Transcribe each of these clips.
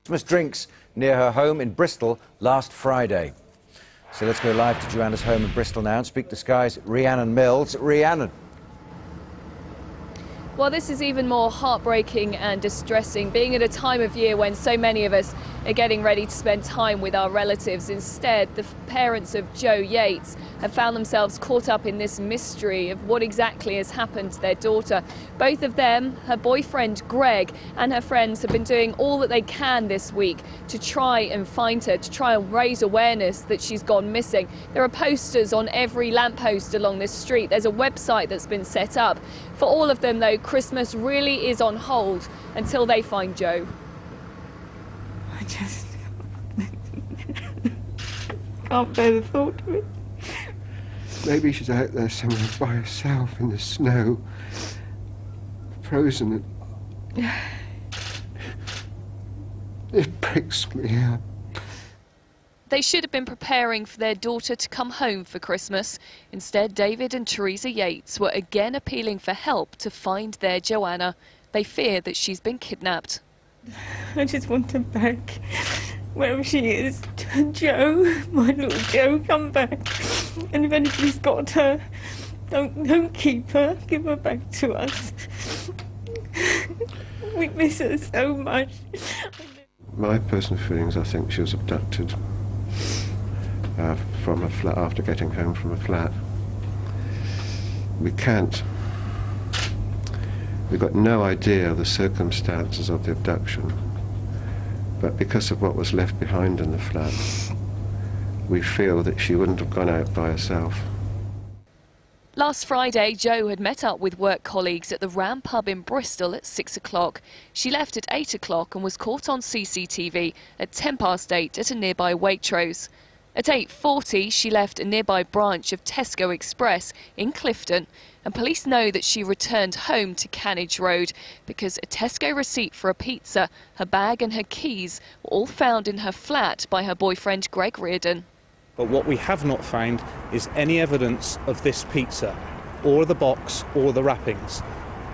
Christmas drinks near her home in Bristol last Friday. So let's go live to Joanna's home in Bristol now and speak to Sky's Rhiannon Mills. Rhiannon. Well, this is even more heartbreaking and distressing, being at a time of year when so many of us are getting ready to spend time with our relatives. Instead, the parents of Joe Yates have found themselves caught up in this mystery of what exactly has happened to their daughter. Both of them, her boyfriend Greg and her friends, have been doing all that they can this week to try and find her, to try and raise awareness that she's gone missing. There are posters on every lamppost along this street. There's a website that's been set up. For all of them, though, Christmas really is on hold until they find Joe. I just can't bear the thought of it. Maybe she's out there somewhere by herself in the snow, frozen. It breaks me up. They should have been preparing for their daughter to come home for Christmas. Instead, David and Teresa Yates were again appealing for help to find their Joanna. They fear that she's been kidnapped. I just want her back, wherever she is. Joe, my little Joe, come back. And if anybody's got her, don't keep her. Give her back to us. We miss her so much. My personal feelings, I think she was abducted from a flat after getting home from a flat. We've got no idea of the circumstances of the abduction, but because of what was left behind in the flat, we feel that she wouldn't have gone out by herself. Last Friday, Joe had met up with work colleagues at the Ram pub in Bristol at 6 o'clock. She left at 8 o'clock and was caught on CCTV at 8:10 at a nearby Waitrose. At 8:40, she left a nearby branch of Tesco Express in Clifton, and police know that she returned home to Canage Road because a Tesco receipt for a pizza, her bag and her keys were all found in her flat by her boyfriend Greg Rhiannon. But what we have not found is any evidence of this pizza, or the box, or the wrappings.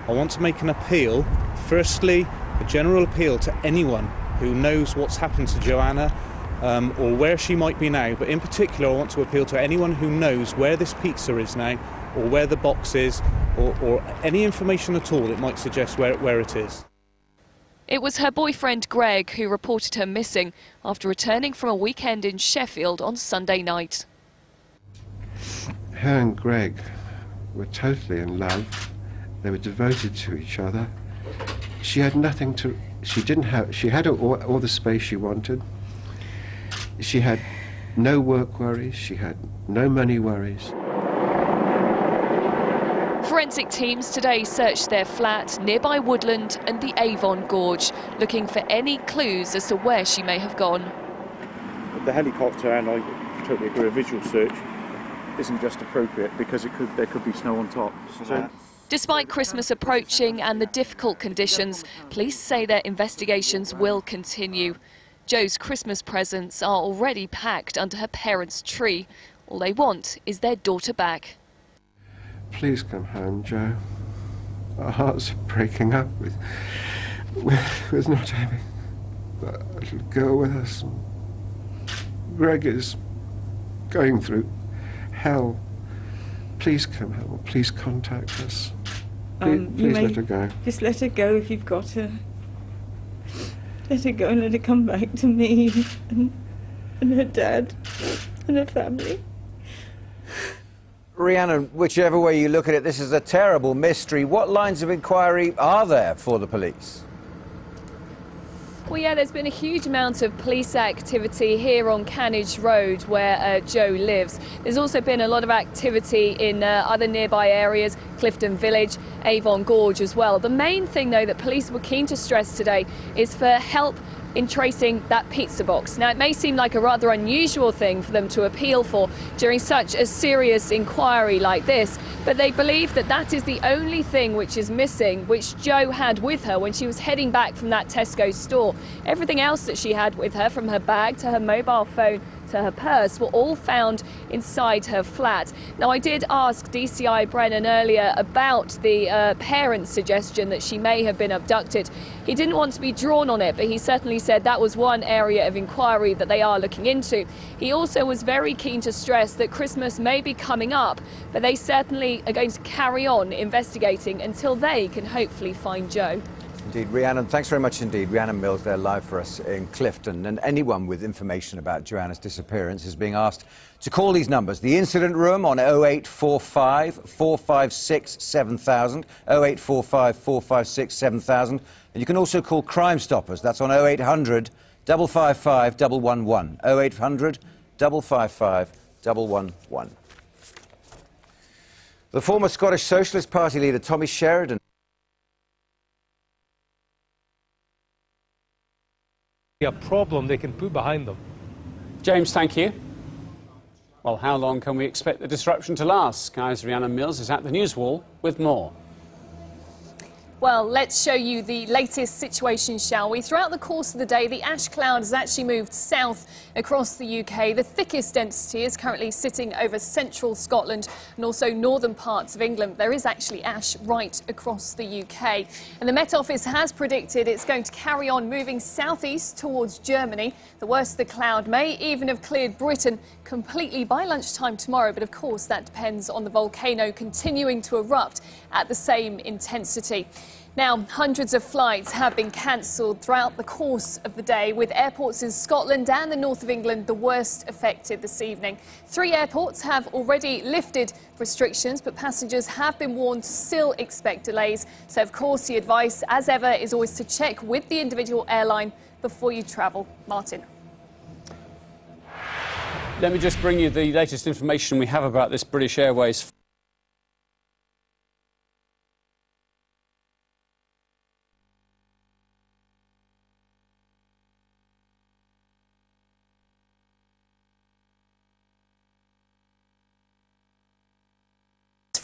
I want to make an appeal, firstly, a general appeal to anyone who knows what's happened to Joanna, or where she might be now, but in particular I want to appeal to anyone who knows where this pizza is now, or where the box is, or any information at all that might suggest where it is. It was her boyfriend Greg who reported her missing after returning from a weekend in Sheffield on Sunday night. Her and Greg were totally in love. They were devoted to each other. She had nothing to... She had all the space she wanted. She had no work worries. She had no money worries. Forensic teams today searched their flat, nearby woodland and the Avon Gorge, looking for any clues as to where she may have gone. The helicopter, and I totally agree, a visual search isn't just appropriate because there could be snow on top. So despite Christmas approaching and the difficult conditions, police say their investigations will continue. Joe's Christmas presents are already packed under her parents' tree. All they want is their daughter back. Please come home, Joe. Our hearts are breaking up with not having a little girl with us. Greg is going through hell. Please come home. Please contact us. Please let her go. Just let her go if you've got her. Let her go and let her come back to me and her dad and her family. Rhiannon, whichever way you look at it, this is a terrible mystery. What lines of inquiry are there for the police? Well, yeah, there's been a huge amount of police activity here on Canage Road where Joe lives. There's also been a lot of activity in other nearby areas, Clifton Village, Avon Gorge as well. The main thing, though, that police were keen to stress today is for help in tracing that pizza box. Now, it may seem like a rather unusual thing for them to appeal for during such a serious inquiry like this, but they believe that that is the only thing which is missing, which Joe had with her when she was heading back from that Tesco store. Everything else that she had with her, from her bag to her mobile phone to her purse were all found inside her flat. Now, I did ask DCI Brennan earlier about the parents' suggestion that she may have been abducted. He didn't want to be drawn on it, but he certainly said that was one area of inquiry that they are looking into. He also was very keen to stress that Christmas may be coming up, but they certainly are going to carry on investigating until they can hopefully find Joe. Indeed, Rhiannon, thanks very much indeed. Rhiannon Mills there live for us in Clifton. And anyone with information about Joanna's disappearance is being asked to call these numbers. The incident room on 0845 456 7000, 0845 456 7000. And you can also call Crime Stoppers. That's on 0800 555 111, 0800 555 111. The former Scottish Socialist Party leader Tommy Sheridan a problem they can put behind them. James, thank you. Well, how long can we expect the disruption to last? Sky's Rhiannon Mills is at the news wall with more. Well, let's show you the latest situation, shall we? Throughout the course of the day, the ash cloud has actually moved south across the UK. The thickest density is currently sitting over central Scotland and also northern parts of England. There is actually ash right across the UK. And the Met Office has predicted it's going to carry on moving southeast towards Germany. The worst of the cloud may even have cleared Britain completely by lunchtime tomorrow. But of course, that depends on the volcano continuing to erupt at the same intensity. Now, hundreds of flights have been cancelled throughout the course of the day, with airports in Scotland and the north of England the worst affected this evening. 3 airports have already lifted restrictions, but passengers have been warned to still expect delays. So, of course, the advice, as ever, is always to check with the individual airline before you travel. Martin. Let me just bring you the latest information we have about this British Airways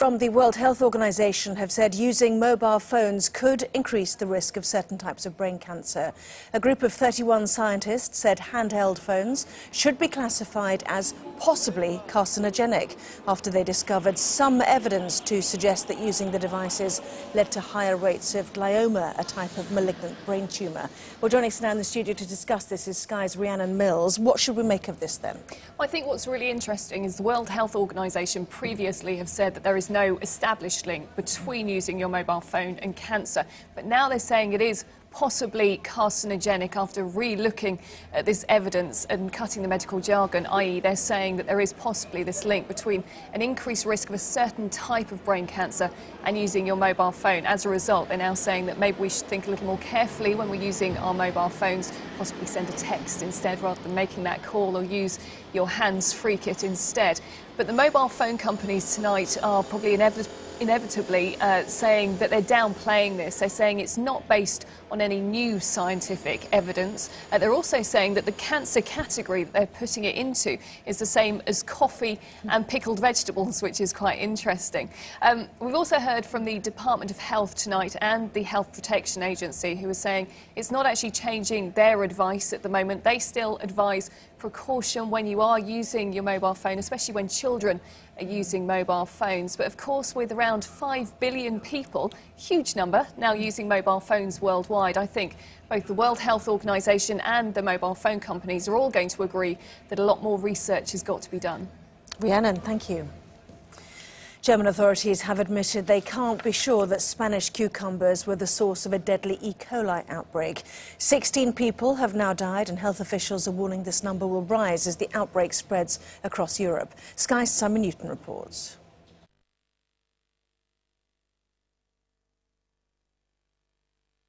from the World Health Organization have said using mobile phones could increase the risk of certain types of brain cancer. A group of 31 scientists said handheld phones should be classified as possibly carcinogenic after they discovered some evidence to suggest that using the devices led to higher rates of glioma, a type of malignant brain tumour. Well, joining us now in the studio to discuss this is Sky's Rhiannon Mills. What should we make of this then? Well, I think what's really interesting is the World Health Organization previously have said that there is no established link between using your mobile phone and cancer, but now they're saying it is possibly carcinogenic after re-looking at this evidence and cutting the medical jargon, i.e. they're saying that there is possibly this link between an increased risk of a certain type of brain cancer and using your mobile phone. As a result, they're now saying that maybe we should think a little more carefully when we're using our mobile phones, possibly send a text instead rather than making that call, or use your hands-free kit instead. But the mobile phone companies tonight are probably inevitably saying that they're downplaying this. They're saying it's not based on any new scientific evidence. They're also saying that the cancer category that they're putting it into is the same as coffee and pickled vegetables, which is quite interesting. We've also heard from the Department of Health tonight and the Health Protection Agency, who are saying it's not actually changing their advice at the moment. They still advise precaution when you are using your mobile phone, especially when children are using mobile phones. But of course, with around 5 billion people, huge number, now using mobile phones worldwide, I think both the World Health Organization and the mobile phone companies are all going to agree that a lot more research has got to be done. Rhiannon, thank you. German authorities have admitted they can't be sure that Spanish cucumbers were the source of a deadly E. coli outbreak. 16 people have now died, and health officials are warning this number will rise as the outbreak spreads across Europe. Sky's Simon Newton reports.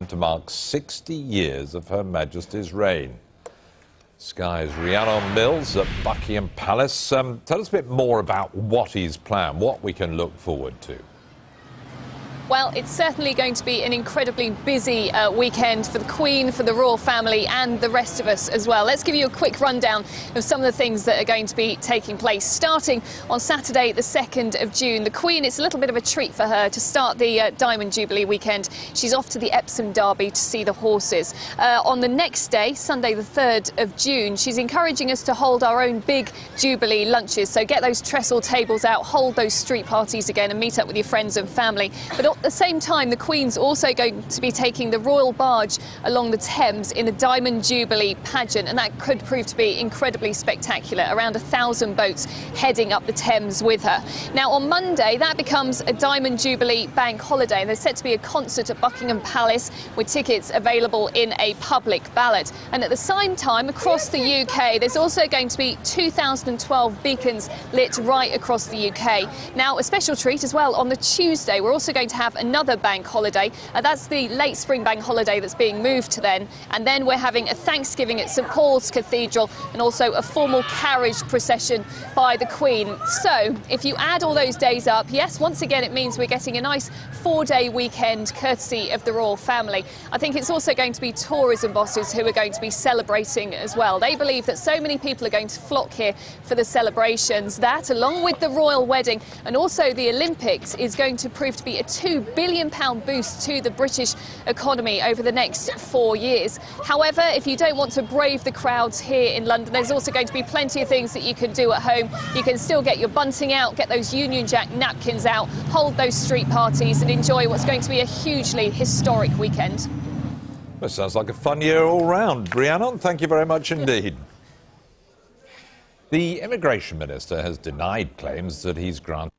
To mark 60 years of Her Majesty's reign. Sky's Rhiannon Mills at Buckingham Palace. Tell us a bit more about what is planned, what we can look forward to. Well, it's certainly going to be an incredibly busy weekend for the Queen, for the royal family and the rest of us as well. Let's give you a quick rundown of some of the things that are going to be taking place. Starting on Saturday, the 2nd of June, the Queen, it's a little bit of a treat for her to start the Diamond Jubilee weekend. She's off to the Epsom Derby to see the horses. On the next day, Sunday the 3rd of June, she's encouraging us to hold our own big Jubilee lunches. So get those trestle tables out, hold those street parties again and meet up with your friends and family. But at the same time, the Queen's also going to be taking the royal barge along the Thames in the Diamond Jubilee pageant, and that could prove to be incredibly spectacular. Around 1,000 boats heading up the Thames with her. Now, on Monday, that becomes a Diamond Jubilee bank holiday. There's set to be a concert at Buckingham Palace with tickets available in a public ballot. And at the same time, across the UK, there's also going to be 2012 beacons lit right across the UK. Now, a special treat as well on the Tuesday, we're also going to have another bank holiday. That's the late spring bank holiday that's being moved to then. And then we're having a Thanksgiving at St Paul's Cathedral and also a formal carriage procession by the Queen. So if you add all those days up, yes, once again, it means we're getting a nice 4-day weekend courtesy of the royal family. I think it's also going to be tourism bosses who are going to be celebrating as well. They believe that so many people are going to flock here for the celebrations. That, along with the royal wedding and also the Olympics, is going to prove to be a £2 billion boost to the British economy over the next 4 years. However, if you don't want to brave the crowds here in London, there's also going to be plenty of things that you can do at home. You can still get your bunting out, get those Union Jack napkins out, hold those street parties and enjoy what's going to be a hugely historic weekend. Well, sounds like a fun year all round. Rhiannon, thank you very much indeed. The Immigration Minister has denied claims that he's granted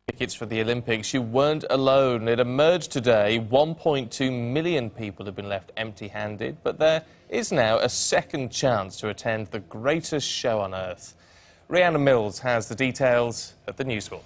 tickets for the Olympics. You weren't alone. It emerged today 1.2 million people have been left empty-handed, but there is now a second chance to attend the greatest show on earth. Rhiannon Mills has the details at the Newswheel.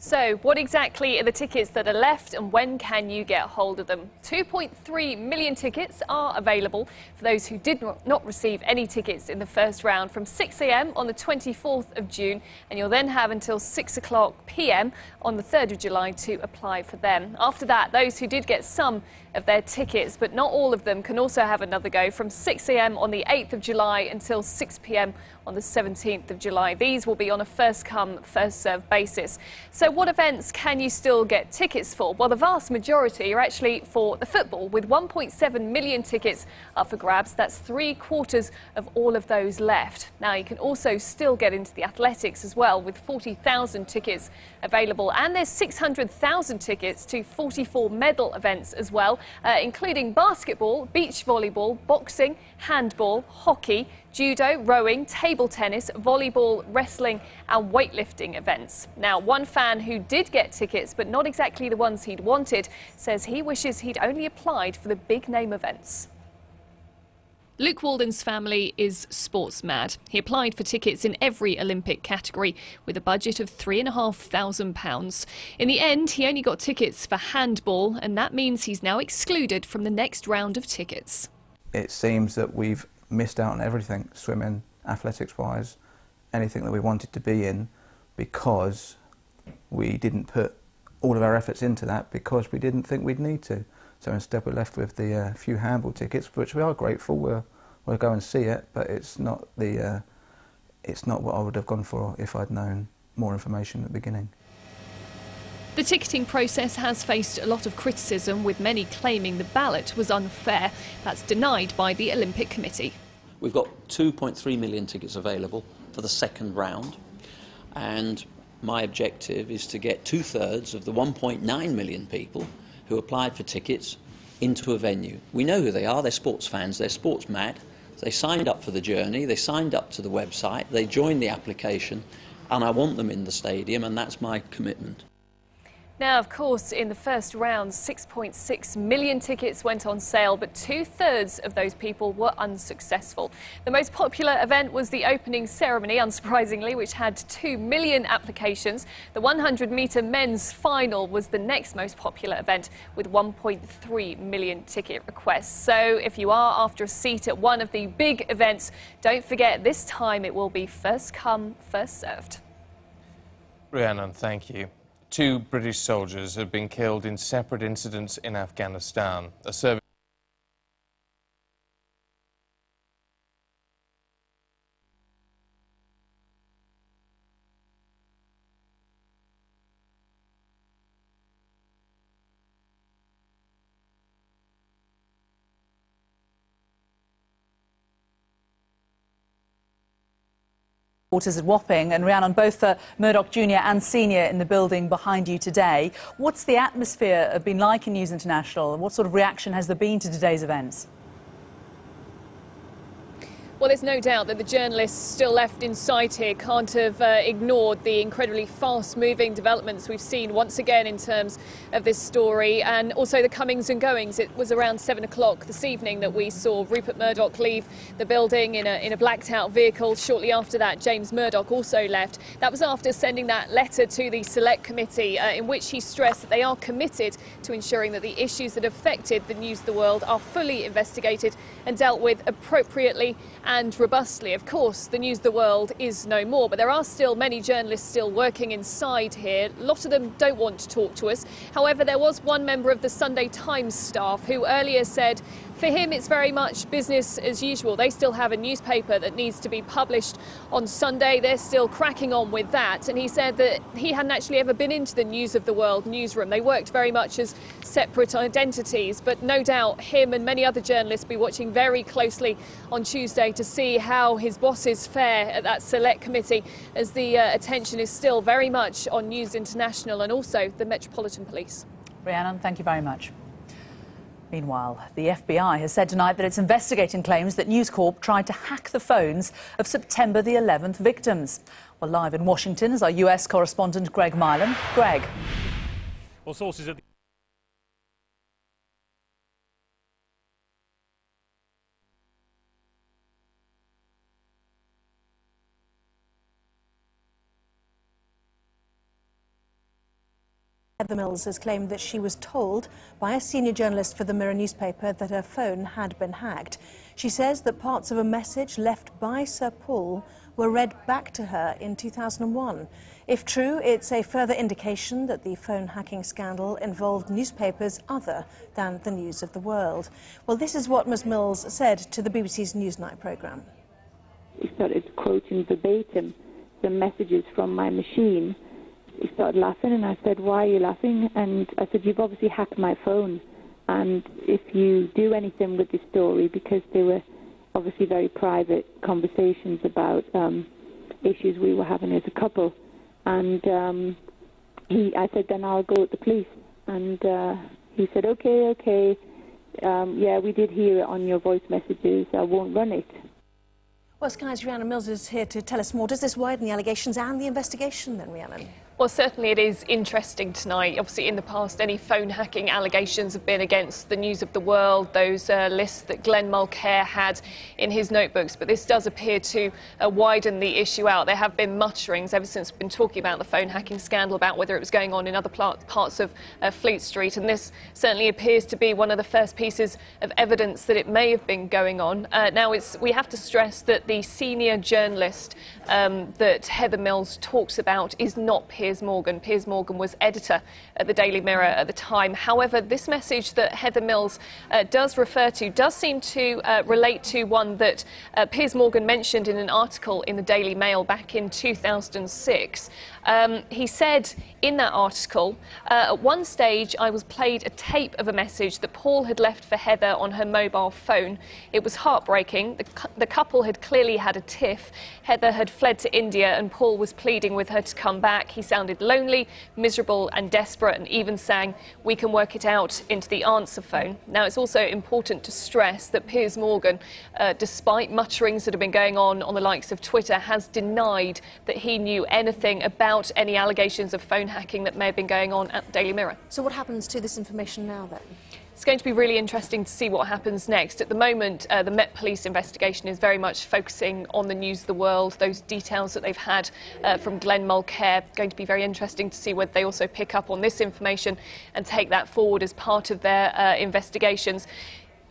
So, what exactly are the tickets that are left and when can you get hold of them? 2.3 million tickets are available for those who did not receive any tickets in the first round from 6 a.m. on the 24th of June, and you'll then have until 6 o'clock p.m. on the 3rd of July to apply for them. After that, those who did get some of their tickets, but not all of them, can also have another go from 6 a.m. on the 8th of July until 6 p.m. on the 17th of July. These will be on a first-come, first-served basis. So what events can you still get tickets for? Well, the vast majority are actually for the football, with 1.7 million tickets up for grabs. That's 3/4 of all of those left. Now, you can also still get into the athletics as well, with 40,000 tickets available. And there's 600,000 tickets to 44 medal events as well, including basketball, beach volleyball, boxing, handball, hockey, judo, rowing, table tennis, volleyball, wrestling and weightlifting events. Now, one fan who did get tickets, but not exactly the ones he'd wanted, says he wishes he'd only applied for the big name events. Luke Walden's family is sports mad. He applied for tickets in every Olympic category with a budget of £3,500. In the end, he only got tickets for handball, and that means he's now excluded from the next round of tickets. It seems that we've missed out on everything, swimming, athletics-wise, anything that we wanted to be in, because we didn't put all of our efforts into that because we didn't think we'd need to. So instead we're left with the few handball tickets, which we are grateful. We'll go and see it, but it's not what I would have gone for if I'd known more information at the beginning. The ticketing process has faced a lot of criticism, with many claiming the ballot was unfair. That's denied by the Olympic Committee. We've got 2.3 million tickets available for the second round, and my objective is to get 2/3 of the 1.9 million people who applied for tickets into a venue. We know who they are. They're sports fans. They're sports mad. They signed up for the journey. They signed up to the website. They joined the application, and I want them in the stadium, and that's my commitment. Now, of course, in the first round, 6.6 million tickets went on sale, but 2/3 of those people were unsuccessful. The most popular event was the opening ceremony, unsurprisingly, which had 2 million applications. The 100-metre men's final was the next most popular event, with 1.3 million ticket requests. So if you are after a seat at one of the big events, don't forget this time it will be first come, first served. Rhiannon, thank you. 2 British soldiers have been killed in separate incidents in Afghanistan. A service Quarters at Wapping, and Rhiannon, both Murdoch Jr. and Senior in the building behind you today. What's the atmosphere been like in News International? What sort of reaction has there been to today's events? Well, there's no doubt that the journalists still left inside here can't have ignored the incredibly fast-moving developments we've seen once again in terms of this story, and also the comings and goings. It was around 7 o'clock this evening that we saw Rupert Murdoch leave the building in a blacked-out vehicle. Shortly after that, James Murdoch also left. That was after sending that letter to the Select Committee in which he stressed that they are committed to ensuring that the issues that affected the News of the World are fully investigated and dealt with appropriately and robustly. Of course, the News of the World is no more, but there are still many journalists still working inside here. A lot of them don't want to talk to us. However, there was one member of the Sunday Times staff who earlier said for him it's very much business as usual. They still have a newspaper that needs to be published on Sunday. They're still cracking on with that. And he said that he hadn't actually ever been into the News of the World newsroom. They worked very much as separate identities, but no doubt him and many other journalists will be watching very closely on Tuesday to see how his bosses fare at that Select Committee, as the attention is still very much on News International and also the Metropolitan Police. Rhiannon, thank you very much. Meanwhile, the FBI has said tonight that it's investigating claims that News Corp tried to hack the phones of September the 11th victims. Well, live in Washington is our US correspondent Greg Milan. Greg. Well, sources at the Heather Mills has claimed that she was told by a senior journalist for the Mirror newspaper that her phone had been hacked. She says that parts of a message left by Sir Paul were read back to her in 2001. If true, it's a further indication that the phone hacking scandal involved newspapers other than the News of the World. Well, this is what Ms Mills said to the BBC's Newsnight programme. He started quoting verbatim the messages from my machine. He started laughing, and I said, "Why are you laughing?" And I said, "You've obviously hacked my phone, and if you do anything with this story," because they were obviously very private conversations about issues we were having as a couple, and I said, "Then I'll go with the police." And he said, okay, yeah, we did hear it on your voice messages, I won't run it. Well, Sky's Rhiannon Mills is here to tell us more. Does this widen the allegations and the investigation then, Rhiannon? Well, certainly it is interesting tonight. Obviously, in the past, any phone hacking allegations have been against the News of the World, those lists that Glenn Mulcair had in his notebooks. But this does appear to widen the issue out. There have been mutterings ever since we've been talking about the phone hacking scandal, about whether it was going on in other parts of Fleet Street. And this certainly appears to be one of the first pieces of evidence that it may have been going on. Now, we have to stress that the senior journalist that Heather Mills talks about is not Piers Morgan. Piers Morgan was editor at the Daily Mirror at the time. However, this message that Heather Mills does refer to does seem to relate to one that Piers Morgan mentioned in an article in the Daily Mail back in 2006. He said in that article, at one stage I was played a tape of a message that Paul had left for Heather on her mobile phone. It was heartbreaking. The couple had clearly had a tiff. Heather had fled to India and Paul was pleading with her to come back. He sounded sounded lonely, miserable and desperate, and even sang "We Can Work It Out" into the answer phone. Now, it's also important to stress that Piers Morgan, despite mutterings that have been going on the likes of Twitter, has denied that he knew anything about any allegations of phone hacking that may have been going on at the Daily Mirror. So what happens to this information now, then? It's going to be really interesting to see what happens next. At the moment, the Met Police investigation is very much focusing on the News of the World, those details that they've had from Glenn Mulcair. Going to be very interesting to see whether they also pick up on this information and take that forward as part of their investigations.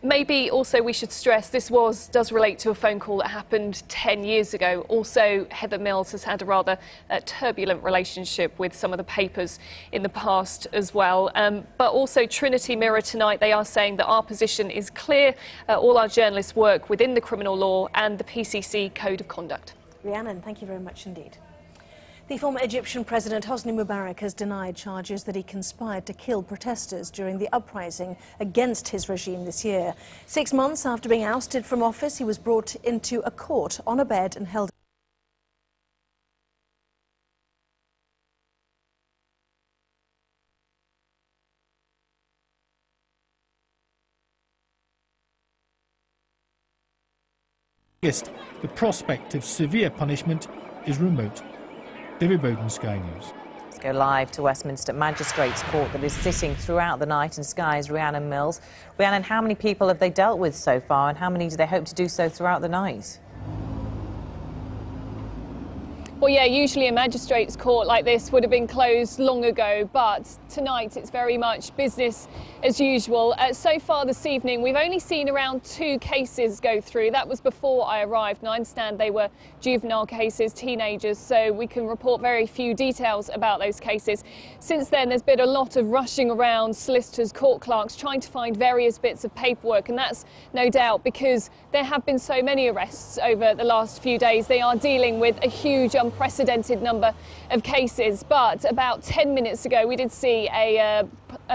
Maybe also we should stress this does relate to a phone call that happened 10 years ago. Also, Heather Mills has had a rather turbulent relationship with some of the papers in the past as well. But also Trinity Mirror tonight, they are saying that our position is clear. All our journalists work within the criminal law and the PCC Code of Conduct. Rhiannon, thank you very much indeed. The former Egyptian President Hosni Mubarak has denied charges that he conspired to kill protesters during the uprising against his regime this year. 6 months after being ousted from office, he was brought into a court on a bed and held The prospect of severe punishment is remote. David Bowden, Sky News. Let's go live to Westminster Magistrates Court that is sitting throughout the night in Sky's Rhiannon Mills. Rhiannon, how many people have they dealt with so far, and how many do they hope to do so throughout the night? Well, yeah, usually a magistrates court like this would have been closed long ago, but tonight it's very much business as usual. So far this evening, we've only seen around 2 cases go through. That was before I arrived, and I understand they were juvenile cases, teenagers, so we can report very few details about those cases. Since then, there's been a lot of rushing around, solicitors, court clerks, trying to find various bits of paperwork, and that's no doubt because there have been so many arrests over the last few days. They are dealing with a huge, unprecedented number of cases. But about 10 minutes ago, we did see a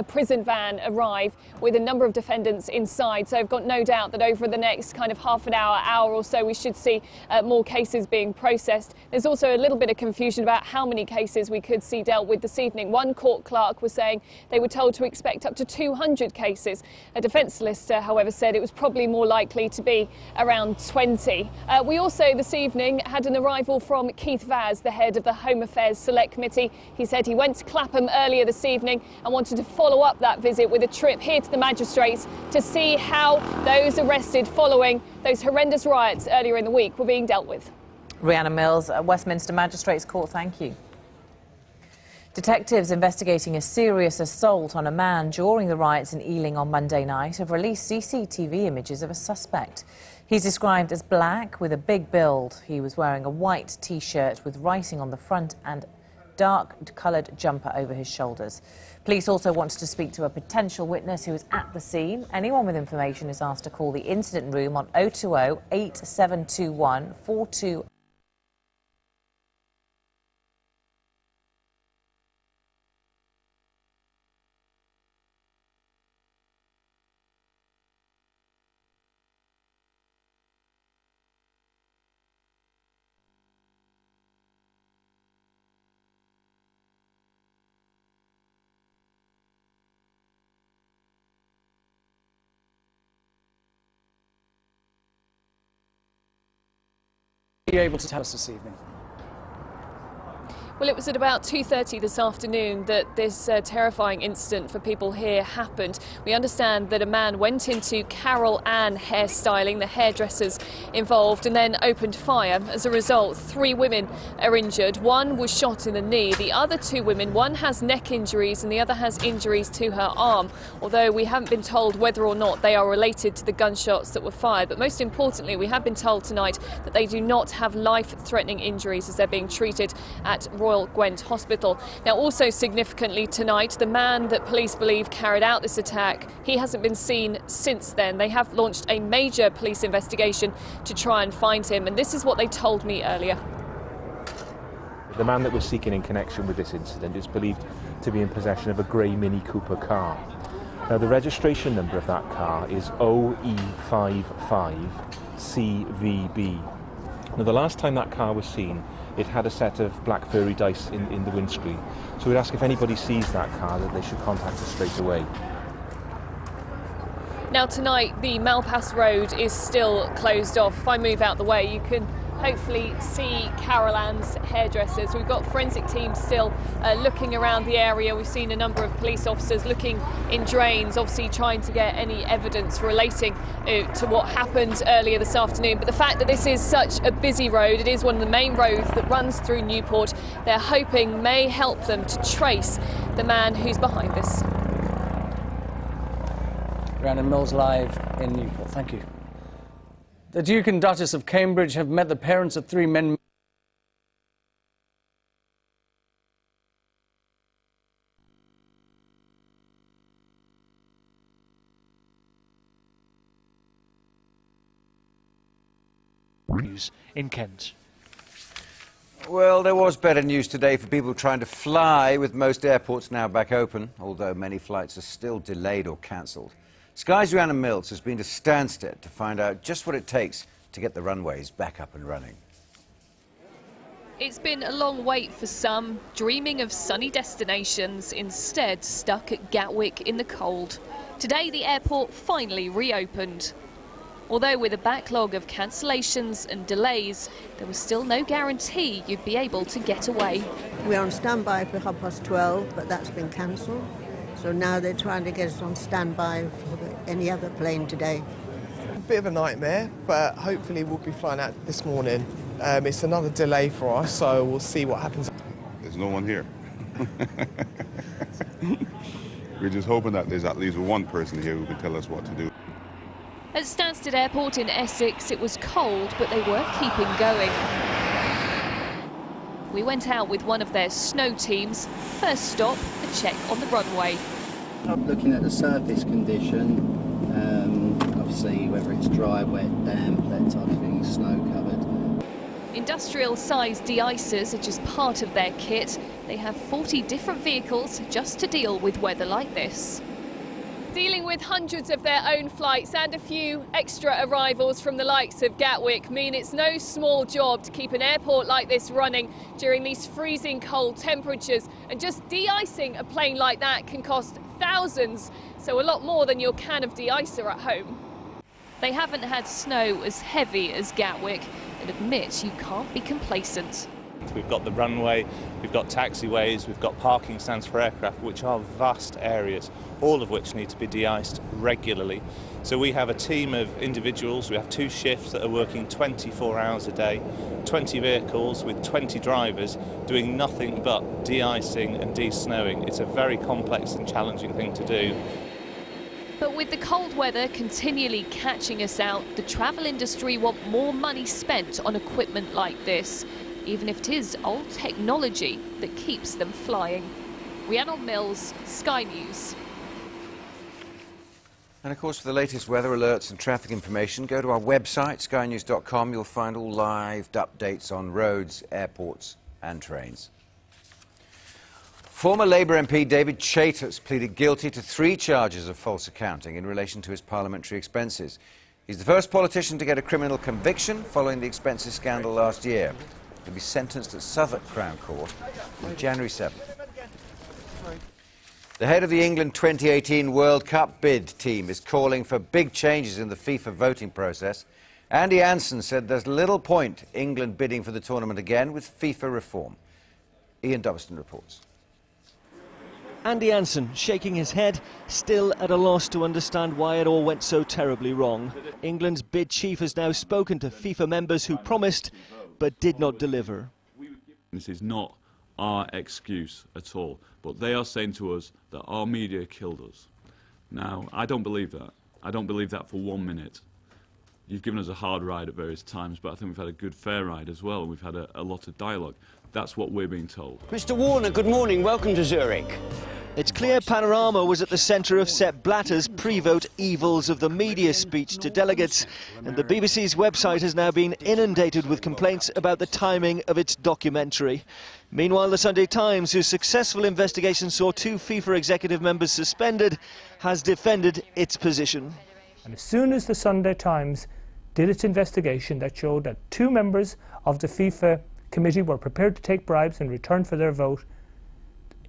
prison van arrive with a number of defendants inside. So I've got no doubt that over the next kind of half an hour or so, we should see more cases being processed. There's also a little bit of confusion about how many cases we could see dealt with this evening. One court clerk was saying they were told to expect up to 200 cases. A defence solicitor, however, said it was probably more likely to be around 20. We also this evening had an arrival from Keith Vaz, the head of the Home Affairs Select Committee. He said he went to Clapham earlier this evening and wanted to follow up that visit with a trip here to the magistrates to see how those arrested following those horrendous riots earlier in the week were being dealt with. Rhiannon Mills, Westminster Magistrates Court, thank you. Detectives investigating a serious assault on a man during the riots in Ealing on Monday night have released CCTV images of a suspect. He's described as black with a big build. He was wearing a white T-shirt with writing on the front and dark-coloured jumper over his shoulders. Police also wanted to speak to a potential witness who was at the scene. Anyone with information is asked to call the incident room on 020 8721 42. Are you able to tell us this evening? Well, it was at about 2:30 this afternoon that this terrifying incident for people here happened. We understand that a man went into Carol Ann Hairstyling, the hairdressers involved, and then opened fire. As a result, 3 women are injured. One was shot in the knee. The other 2 women, one has neck injuries and the other has injuries to her arm, although we haven't been told whether or not they are related to the gunshots that were fired. But most importantly, we have been told tonight that they do not have life-threatening injuries as they're being treated at Royal Gwent Hospital. Now, also significantly tonight, the man that police believe carried out this attack, he hasn't been seen since then. They have launched a major police investigation to try and find him, and this is what they told me earlier. The man that was seeking in connection with this incident is believed to be in possession of a grey Mini Cooper car. Now, the registration number of that car is OE55CVB. Now, the last time that car was seen, it had a set of black furry dice in the windscreen. So we'd ask if anybody sees that car that they should contact us straight away. Now tonight the Malpass Road is still closed off. If I move out the way you can hopefully see Carol Ann's hairdressers. We've got forensic teams still looking around the area. We've seen a number of police officers looking in drains, obviously trying to get any evidence relating to what happened earlier this afternoon. But the fact that this is such a busy road, it is one of the main roads that runs through Newport, they're hoping may help them to trace the man who's behind this. Rhiannon Mills live in Newport. Thank you. The Duke and Duchess of Cambridge have met the parents of 3 men. In Kent. Well, there was better news today for people trying to fly, with most airports now back open, although many flights are still delayed or cancelled. Sky's Rhiannon Mills has been to Stansted to find out just what it takes to get the runways back up and running. It's been a long wait for some, dreaming of sunny destinations, instead stuck at Gatwick in the cold. Today the airport finally reopened. Although with a backlog of cancellations and delays, there was still no guarantee you'd be able to get away. We're on standby for 12:30, but that's been cancelled. So now they're trying to get us on standby for any other plane today. A bit of a nightmare, but hopefully we'll be flying out this morning. It's another delay for us, so we'll see what happens. There's no one here. We're just hoping that there's at least one person here who can tell us what to do. At Stansted Airport in Essex, it was cold, but they were keeping going. We went out with one of their snow teams. First stop, a check on the runway. I'm looking at the surface condition, obviously whether it's dry, wet, damp, that type of thing, snow covered. Industrial-sized de-icers are just part of their kit. They have 40 different vehicles just to deal with weather like this. Dealing with hundreds of their own flights and a few extra arrivals from the likes of Gatwick mean it's no small job to keep an airport like this running during these freezing cold temperatures. And just de-icing a plane like that can cost thousands, so a lot more than your can of de-icer at home. They haven't had snow as heavy as Gatwick and admit you can't be complacent. We've got the runway, we've got taxiways, we've got parking stands for aircraft, which are vast areas, all of which need to be de-iced regularly. So we have a team of individuals, we have 2 shifts that are working 24 hours a day, 20 vehicles with 20 drivers doing nothing but de-icing and de-snowing. It's a very complex and challenging thing to do. But with the cold weather continually catching us out, the travel industry want more money spent on equipment like this, even if it is old technology that keeps them flying. Rhiannon Mills, Sky News. And of course, for the latest weather alerts and traffic information, go to our website, skynews.com. You'll find all live updates on roads, airports and trains. Former Labour MP David Chaytor pleaded guilty to 3 charges of false accounting in relation to his parliamentary expenses. He's the first politician to get a criminal conviction following the expenses scandal last year. He'll be sentenced at Southwark Crown Court on January 7th. The head of the England 2018 World Cup bid team is calling for big changes in the FIFA voting process. Andy Anson said there's little point England bidding for the tournament again with FIFA reform. Ian Dubberston reports. Andy Anson shaking his head, still at a loss to understand why it all went so terribly wrong. England's bid chief has now spoken to FIFA members who promised but did not deliver. This is not our excuse at all, but they are saying to us that our media killed us. Now, I don't believe that. I don't believe that for 1 minute. You've given us a hard ride at various times, but I think we've had a good, fair ride as well, and we've had a lot of dialogue. That's what we're being told. Mr. Warner, good morning. Welcome to Zurich. It's clear Panorama was at the centre of Sepp Blatter's pre-vote evils of the media speech to delegates, and the BBC's website has now been inundated with complaints about the timing of its documentary. Meanwhile, the Sunday Times, whose successful investigation saw 2 FIFA executive members suspended, has defended its position. And as soon as the Sunday Times did its investigation that showed that 2 members of the FIFA committee were prepared to take bribes in return for their vote,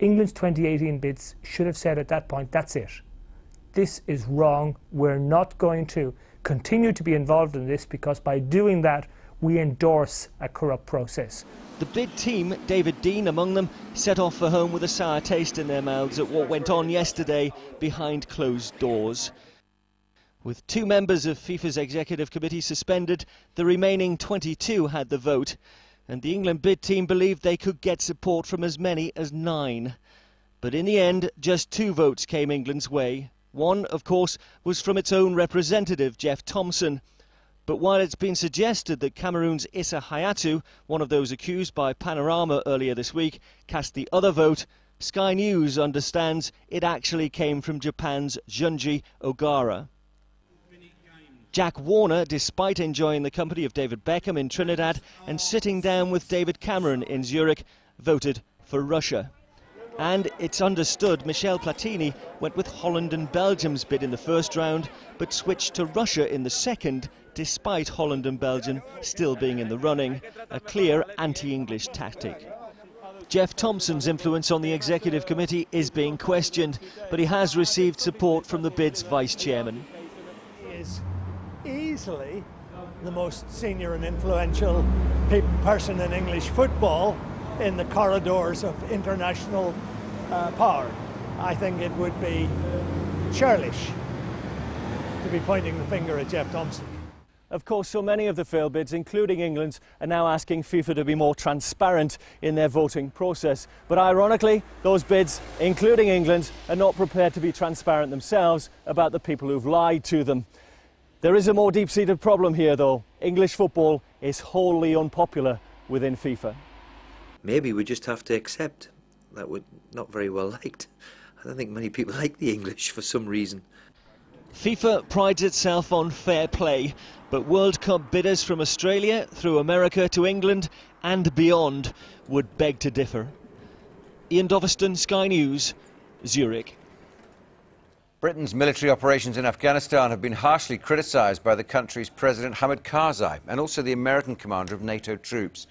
England's 2018 bids should have said at that point, that's it. This is wrong. We're not going to continue to be involved in this, because by doing that, we endorse a corrupt process. The bid team, David Dean among them, set off for home with a sour taste in their mouths at what went on yesterday behind closed doors. With 2 members of FIFA's executive committee suspended, the remaining 22 had the vote, and the England bid team believed they could get support from as many as 9. But in the end, just 2 votes came England's way. One, of course, was from its own representative, Jeff Thompson. But while it's been suggested that Cameroon's Issa Hayatou, one of those accused by Panorama earlier this week, cast the other vote, Sky News understands it actually came from Japan's Junji Ogara. Jack Warner, despite enjoying the company of David Beckham in Trinidad and sitting down with David Cameron in Zurich, voted for Russia. And it's understood Michel Platini went with Holland and Belgium's bid in the first round, but switched to Russia in the second, despite Holland and Belgium still being in the running, a clear anti-English tactic. Jeff Thompson's influence on the executive committee is being questioned, but he has received support from the bid's vice-chairman. He is easily the most senior and influential person in English football in the corridors of international power. I think it would be churlish to be pointing the finger at Jeff Thompson. Of course, so many of the failed bids, including England's, are now asking FIFA to be more transparent in their voting process. But ironically, those bids, including England, are not prepared to be transparent themselves about the people who've lied to them. There is a more deep-seated problem here, though. English football is wholly unpopular within FIFA. Maybe we just have to accept that we're not very well liked. I don't think many people like the English for some reason. FIFA prides itself on fair play, but World Cup bidders from Australia through America to England and beyond would beg to differ. Ian Doverston, Sky News, Zurich. Britain's military operations in Afghanistan have been harshly criticised by the country's President Hamid Karzai and also the American commander of NATO troops.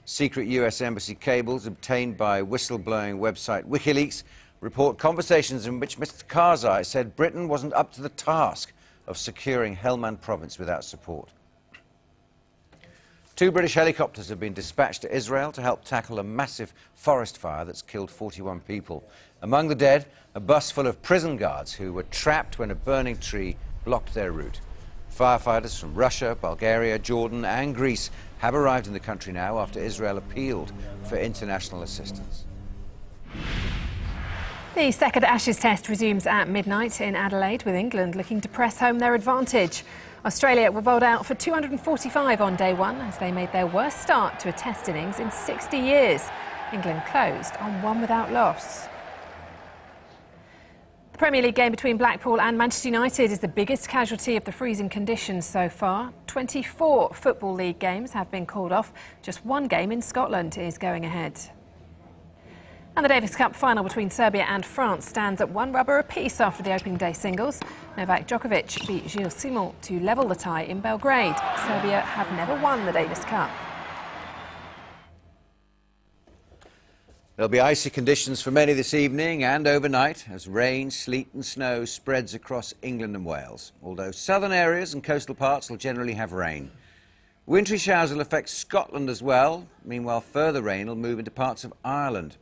Secret US embassy cables obtained by whistleblowing website WikiLeaks report conversations in which Mr. Karzai said Britain wasn't up to the task of securing Helmand province without support. 2 British helicopters have been dispatched to Israel to help tackle a massive forest fire that's killed 41 people. Among the dead, a bus full of prison guards who were trapped when a burning tree blocked their route. Firefighters from Russia, Bulgaria, Jordan and Greece have arrived in the country now after Israel appealed for international assistance. The second Ashes test resumes at midnight in Adelaide, with England looking to press home their advantage. Australia were bowled out for 245 on day 1 as they made their worst start to a test innings in 60 years. England closed on 1 without loss. The Premier League game between Blackpool and Manchester United is the biggest casualty of the freezing conditions so far. 24 Football League games have been called off. Just 1 game in Scotland is going ahead. And the Davis Cup final between Serbia and France stands at 1 rubber apiece after the opening day singles. Novak Djokovic beat Gilles Simon to level the tie in Belgrade. Serbia have never won the Davis Cup. There'll be icy conditions for many this evening and overnight as rain, sleet and snow spreads across England and Wales, although southern areas and coastal parts will generally have rain. Wintry showers will affect Scotland as well. Meanwhile, further rain will move into parts of Ireland.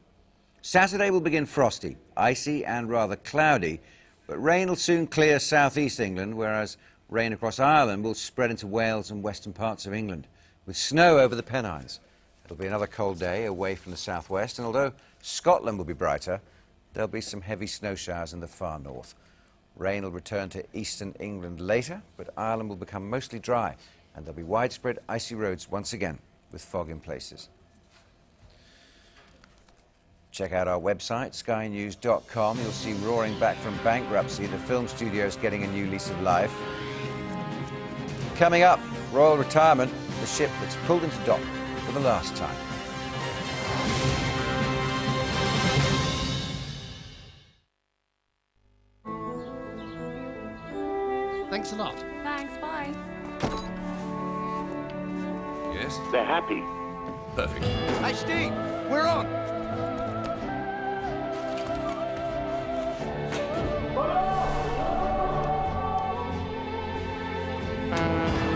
Saturday will begin frosty, icy and rather cloudy, but rain will soon clear southeast England, whereas rain across Ireland will spread into Wales and western parts of England, with snow over the Pennines. It'll be another cold day away from the southwest, and although Scotland will be brighter, there'll be some heavy snow showers in the far north. Rain will return to eastern England later, but Ireland will become mostly dry, and there'll be widespread icy roads once again, with fog in places. Check out our website, skynews.com. You'll see roaring back from bankruptcy, the film studio's getting a new lease of life. Coming up, royal retirement, the ship that's pulled into dock for the last time. Thanks a lot. Thanks, bye. Yes? They're happy. Perfect. Hey, Steve, we're on.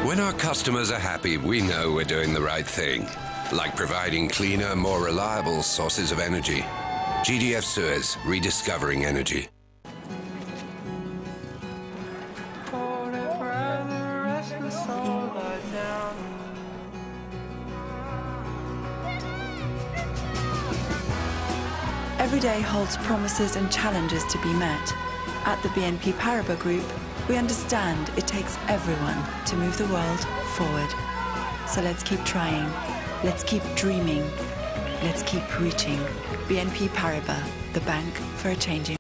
When our customers are happy, we know we're doing the right thing, like providing cleaner, more reliable sources of energy. GDF Suez, rediscovering energy. Every day holds promises and challenges to be met. At the BNP Paribas Group, we understand it takes everyone to move the world forward. So let's keep trying, let's keep dreaming, let's keep reaching. BNP Paribas, the bank for a changing.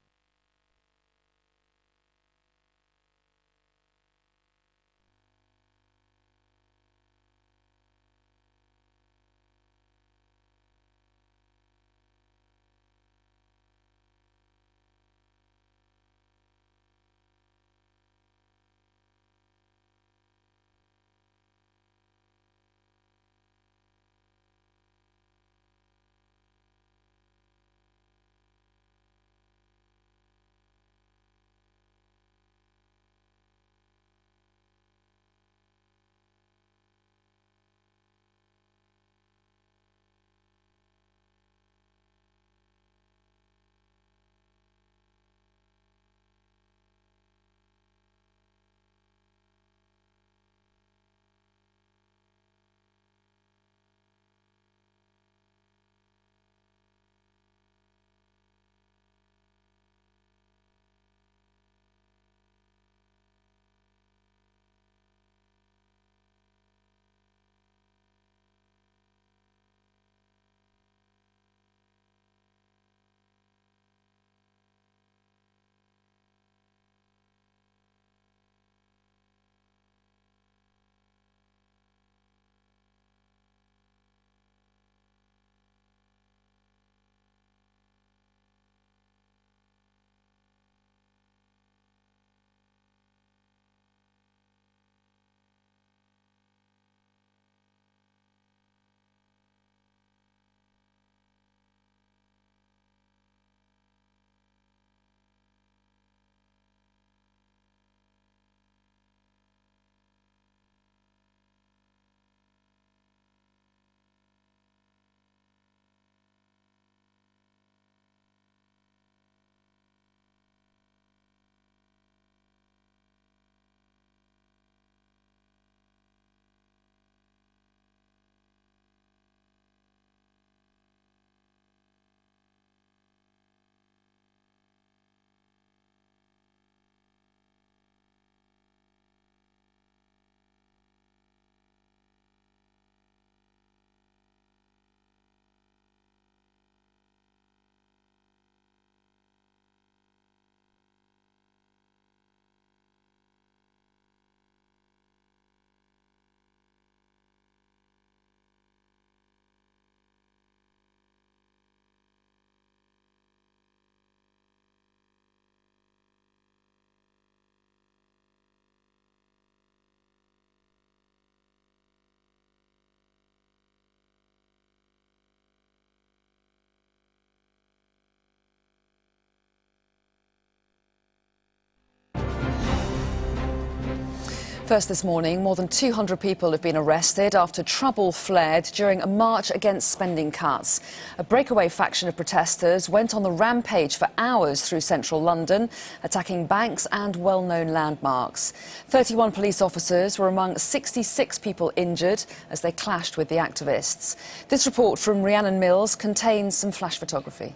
First this morning, more than 200 people have been arrested after trouble flared during a march against spending cuts. A breakaway faction of protesters went on the rampage for hours through central London, attacking banks and well-known landmarks. 31 police officers were among 66 people injured as they clashed with the activists. This report from Rhiannon contains some flash photography.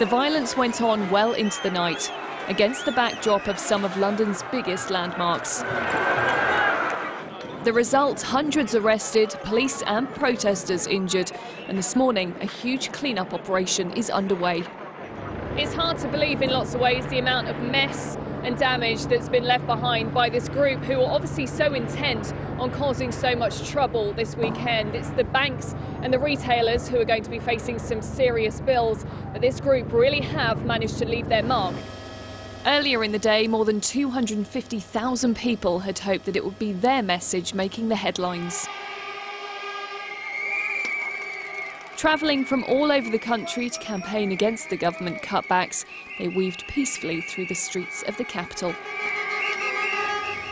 The violence went on well into the night, against the backdrop of some of London's biggest landmarks. The result, hundreds arrested, police and protesters injured, and this morning a huge clean-up operation is underway. It's hard to believe in lots of ways the amount of mess and damage that's been left behind by this group who are obviously so intent on causing so much trouble this weekend. It's the banks and the retailers who are going to be facing some serious bills, but this group really have managed to leave their mark. Earlier in the day, more than 250,000 people had hoped that it would be their message making the headlines. Travelling from all over the country to campaign against the government cutbacks, they weaved peacefully through the streets of the capital.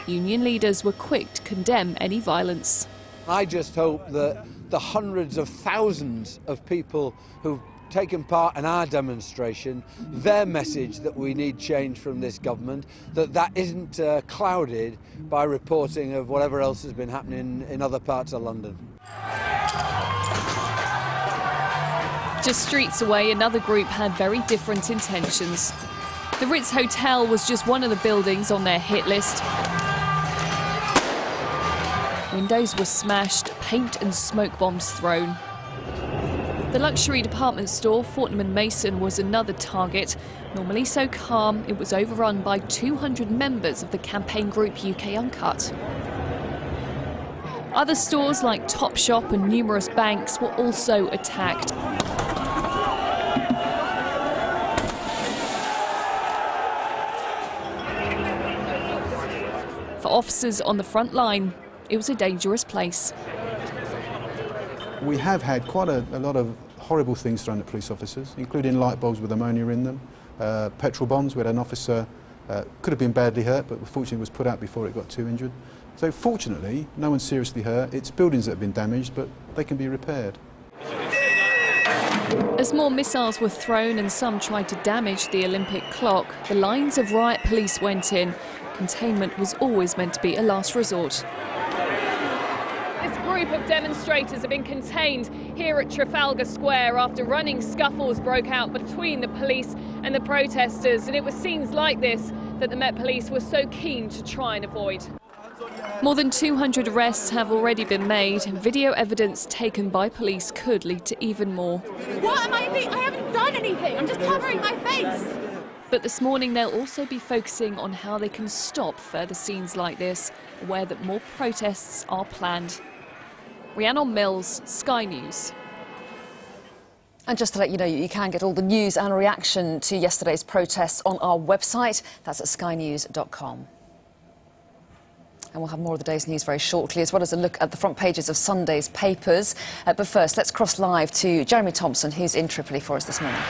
Union leaders were quick to condemn any violence. I just hope that the hundreds of thousands of people who've taken part in our demonstration, their message that we need change from this government, that isn't clouded by reporting of whatever else has been happening in other parts of London. Just streets away, another group had very different intentions. The Ritz Hotel was just one of the buildings on their hit list. Windows were smashed, paint and smoke bombs thrown. The luxury department store, Fortnum & Mason, was another target. Normally so calm, it was overrun by 200 members of the campaign group UK Uncut. Other stores like Topshop and numerous banks were also attacked. For officers on the front line, it was a dangerous place. We have had quite a lot of horrible things thrown at police officers, including light bulbs with ammonia in them, petrol bombs. We had an officer could have been badly hurt, but fortunately was put out before it got too injured. So fortunately, no one's seriously hurt. It's buildings that have been damaged, but they can be repaired. As more missiles were thrown and some tried to damage the Olympic clock, the lines of riot police went in. Containment was always meant to be a last resort. This group of demonstrators have been contained here at Trafalgar Square after running scuffles broke out between the police and the protesters, and it was scenes like this that the Met Police were so keen to try and avoid. More than 200 arrests have already been made. Video evidence taken by police could lead to even more. What am I doing? I haven't done anything. I'm just covering my face. But this morning they'll also be focusing on how they can stop further scenes like this, aware that more protests are planned. Rhiannon Mills, Sky News. And just to let you know, you can get all the news and reaction to yesterday's protests on our website. That's at skynews.com. And we'll have more of the day's news very shortly, as well as a look at the front pages of Sunday's papers. But first, let's cross live to Jeremy Thompson, who's in Tripoli for us this morning.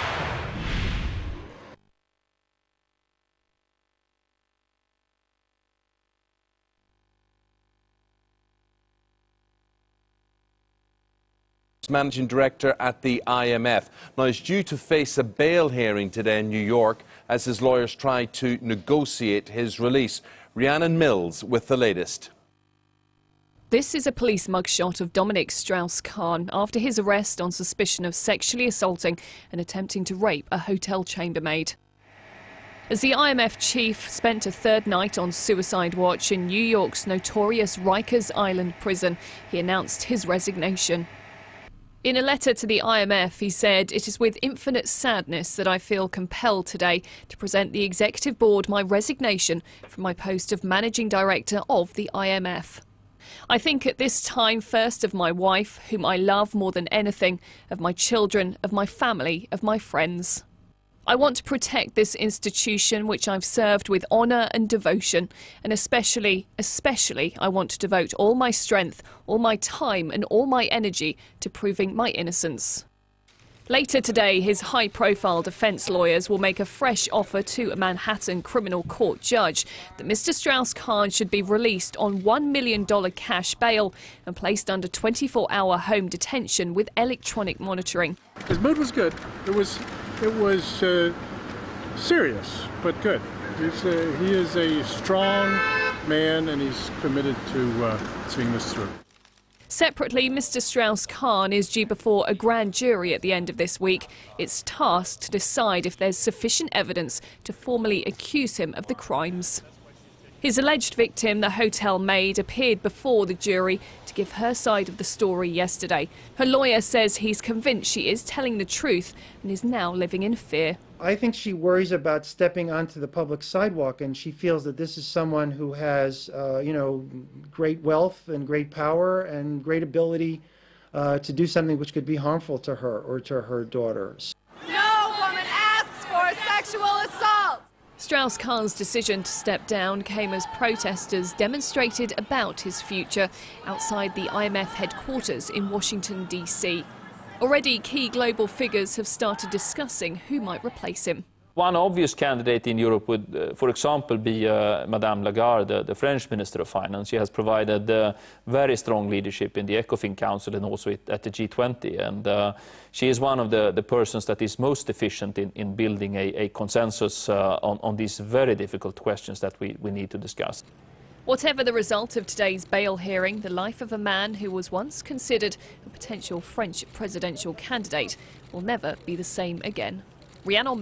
Managing Director at the IMF. Now, he's due to face a bail hearing today in New York as his lawyers try to negotiate his release. Rhiannon Mills with the latest. This is a police mugshot of Dominic Strauss-Kahn after his arrest on suspicion of sexually assaulting and attempting to rape a hotel chambermaid. As the IMF chief spent a third night on suicide watch in New York's notorious Rikers Island prison, he announced his resignation. In a letter to the IMF, he said, "It is with infinite sadness that I feel compelled today to present the Executive Board my resignation from my post of Managing Director of the IMF. I think at this time first of my wife, whom I love more than anything, of my children, of my family, of my friends. I want to protect this institution which I've served with honour and devotion, and especially I want to devote all my strength, all my time and all my energy to proving my innocence." Later today, his high-profile defence lawyers will make a fresh offer to a Manhattan criminal court judge that Mr Strauss-Kahn should be released on $1 million cash bail and placed under 24-hour home detention with electronic monitoring. His mood was good. It was serious, but good. He is a strong man, and he's committed to seeing this through. Separately, Mr Strauss-Kahn is due before a grand jury at the end of this week. It's tasked to decide if there's sufficient evidence to formally accuse him of the crimes. His alleged victim, the hotel maid, appeared before the jury to give her side of the story yesterday. Her lawyer says he's convinced she is telling the truth and is now living in fear. I think she worries about stepping onto the public sidewalk, and she feels that this is someone who has, great wealth and great power and great ability to do something which could be harmful to her or to her daughters. No woman asks for a sexual assault. Strauss-Kahn's decision to step down came as protesters demonstrated about his future outside the IMF headquarters in Washington, D.C. Already, key global figures have started discussing who might replace him. One obvious candidate in Europe would, for example, be Madame Lagarde, the French Minister of Finance. She has provided very strong leadership in the ECOFIN Council and also at the G20. And she is one of the persons that is most efficient in building a consensus on these very difficult questions that we need to discuss. Whatever the result of today's bail hearing, the life of a man who was once considered a potential French presidential candidate will never be the same again. Rhiannon.